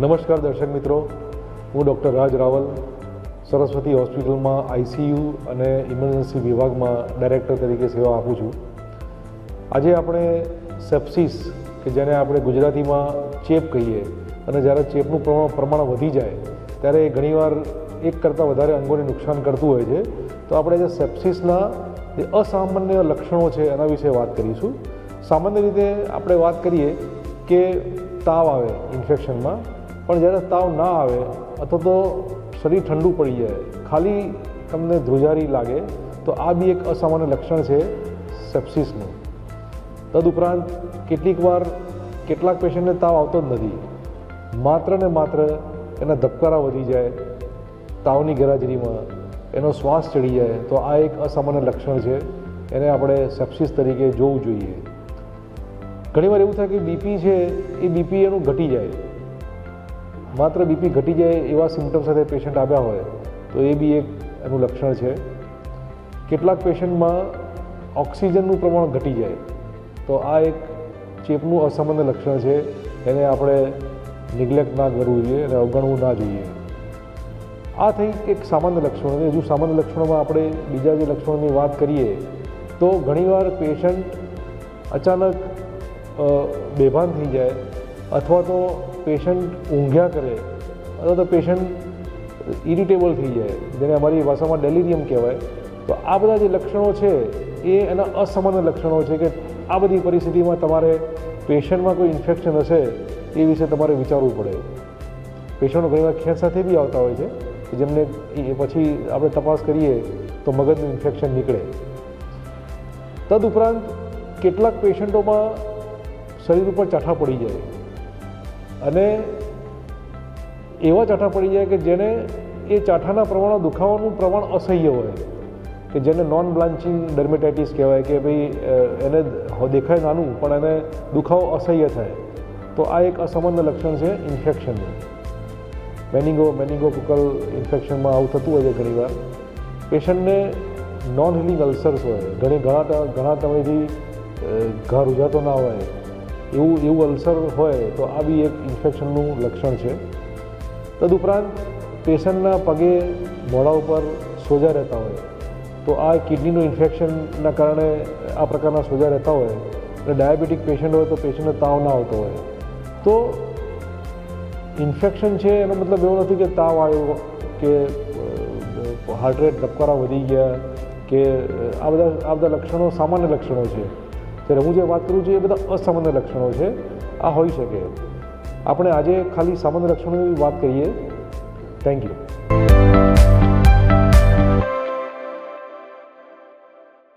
નમસ્કાર દર્શક મિત્રો, હું ડૉક્ટર રાજ રાવલ સરસ્વતી હોસ્પિટલમાં આઈસીયુ અને ઇમરજન્સી વિભાગમાં ડાયરેક્ટર તરીકે સેવા આપું છું. આજે આપણે સેપ્સિસ કે જેને આપણે ગુજરાતીમાં ચેપ કહીએ અને જ્યારે ચેપનું પ્રમાણ વધી જાય ત્યારે ઘણીવાર એક કરતાં વધારે અંગોને નુકસાન કરતું હોય છે. તો આપણે જે સેપ્સિસના જે અસામાન્ય લક્ષણો છે એના વિશે વાત કરીશું. સામાન્ય રીતે આપણે વાત કરીએ કે તાવ આવે ઇન્ફેક્શનમાં, પણ જ્યારે તાવ ના આવે અથવા તો શરીર ઠંડુ પડી જાય, ખાલી તમને ધ્રુજારી લાગે, તો આ બી એક અસામાન્ય લક્ષણ છે સેપ્સિસનું. તદુપરાંત કેટલાક પેશન્ટને તાવ આવતો જ નથી, માત્ર ને માત્ર એના ધબકારા વધી જાય, તાવની ગેરહાજરીમાં એનો શ્વાસ ચડી જાય, તો આ એક અસામાન્ય લક્ષણ છે. એને આપણે સેપ્સિસ તરીકે જોવું જોઈએ. ઘણીવાર એવું થાય કે બીપી છે એ બીપી એનું ઘટી જાય, માત્ર બીપી ઘટી જાય એવા સિમ્ટમ સાથે પેશન્ટ આવ્યા હોય તો એ બી એક એનું લક્ષણ છે. કેટલાક પેશન્ટમાં ઓક્સિજનનું પ્રમાણ ઘટી જાય, તો આ એક ચેપનું અસામાન્ય લક્ષણ છે. એને આપણે નિગ્લેક્ટ ના કરવું જોઈએ અને અવગણવું ના જોઈએ. આ થઈ એક સામાન્ય લક્ષણો. હજુ સામાન્ય લક્ષણોમાં આપણે બીજા જે લક્ષણોની વાત કરીએ તો ઘણીવાર પેશન્ટ અચાનક બેભાન થઈ જાય, અથવા તો પેશન્ટ ઊંઘ્યા કરે, અથવા તો પેશન્ટ ઇરિટેબલ થઈ જાય, જેને અમારી ભાષામાં ડેલિરિયમ કહેવાય. તો આ બધા જે લક્ષણો છે એ એના અસામાન્ય લક્ષણો છે કે આ બધી પરિસ્થિતિમાં તમારે પેશન્ટમાં કોઈ ઇન્ફેક્શન હશે એ વિશે તમારે વિચારવું પડે. પેશન્ટો ઘણીવાર ખેંચ સાથે બી આવતા હોય છે કે જેમને પછી આપણે તપાસ કરીએ તો મગજનું ઇન્ફેક્શન નીકળે. તદુપરાંત કેટલાક પેશન્ટોમાં શરીર ઉપર ચાઠા પડી જાય, અને એવા ચાઠા પડી જાય કે જેને એ ચાઠાના પ્રમાણમાં દુખાવાનું પ્રમાણ અસહ્ય હોય, કે જેને નોન બ્લાન્ચિંગ ડર્મેટાઇટિસ કહેવાય, કે ભાઈ એને દેખાય નાનું પણ એને દુખાવો અસહ્ય થાય. તો આ એક અસામાન્ય લક્ષણ છે ઇન્ફેક્શનનું. મેનિંગોકોકલ ઇન્ફેક્શનમાં આવું થતું હોય છે ઘણીવાર. પેશન્ટને નોન હિલિંગ અલ્સર્સ હોય, ઘણા સમયથી ઘા રૂજાતો ના હોય, એવું અલ્સર હોય, તો આ બી એક ઇન્ફેક્શનનું લક્ષણ છે. તદુપરાંત પેશન્ટના પગે મોઢા ઉપર સોજા રહેતા હોય, તો આ કિડનીનું ઇન્ફેક્શનના કારણે આ પ્રકારના સોજા રહેતા હોય. અને ડાયાબિટીક પેશન્ટ હોય તો પેશન્ટને તાવ ના આવતો હોય. તો ઇન્ફેક્શન છે એનો મતલબ એવો નથી કે તાવ આવ્યો કે હાર્ટ રેટ ધબકારા વધી ગયા, કે આ બધા લક્ષણો સામાન્ય લક્ષણો છે. ત્યારે હું જે વાત કરું છું એ બધા અસામાન્ય લક્ષણો છે. આ હોઈ શકે. આપણે આજે ખાલી સામાન્ય લક્ષણોની વાત કરીએ. Thank you.